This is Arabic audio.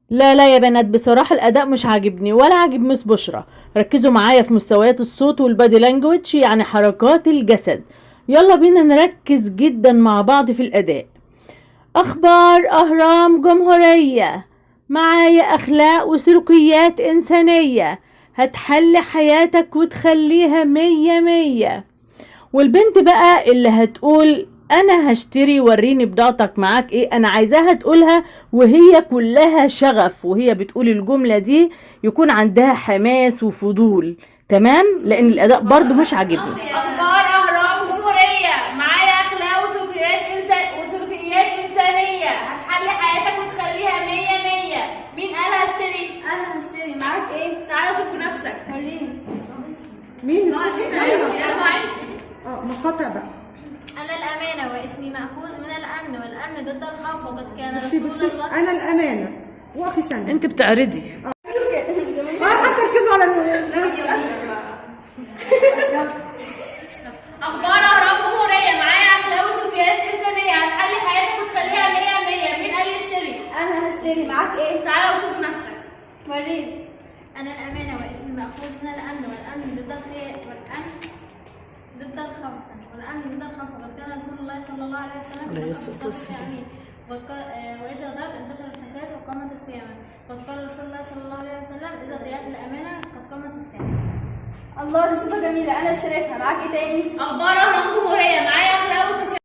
لا لا يا بنات، بصراحة الأداء مش عاجبني ولا عاجب مس بشرى. ركزوا معايا في مستويات الصوت والبادي لانجوج، يعني حركات الجسد. يلا بينا نركز جدا مع بعض في الأداء. أخبار أهرام جمهورية، معايا أخلاق وسلوكيات إنسانية هتحلي حياتك وتخليها مية مية. والبنت بقى اللي هتقول انا هشتري وريني بضاعتك معاك ايه، انا عايزاها تقولها وهي كلها شغف، وهي بتقول الجملة دي يكون عندها حماس وفضول. تمام، لان الاداء برضو مش عاجبني. اخبار اهرام جمهوريه، معايا اخلاق وسلوكيات انسانيه هتحلي حياتك وتخليها مية مية. مين قال هشتري؟ انا هشتري معاك ايه؟ تعالى شوف بنفسك. وريني. مين؟ مقاطع بقى. أنا الأمانة واسمي مأخوذ من الأمن، والأمن ضد الخوف، وقد كان بصي رسول الله. انا الامانه. وقفي ثانيه. انت بتعرضي. تركزوا على اخبار اهرام جمهوريه، معايا اخلاق وسلوكيات انسانيه هتحلي حياتك وتخليها مية مية. مين قال يشتري؟ انا هشتري معاك ايه؟ تعالى وشوف بنفسك. وريني. أنا الأمانة واسمي مأخوذ من الأمن، والأمن ضد الخير، والأمن ضد الخوف، والأمن ضد الخوف، وقد كان رسول الله صلى الله عليه وسلم عليه الصلاة والسلام. أمين. وإذا ضربت انتشر الفساد وقامت القيامة، قد قال رسول الله صلى الله عليه وسلم إذا ضيعت الأمانة قد قامت الساعة. الله، دي صفة جميلة، انا اشتريتها. معاك ايه تاني؟ اخبار اهرام جمهوريه، معايا اخلاق وسلوكيات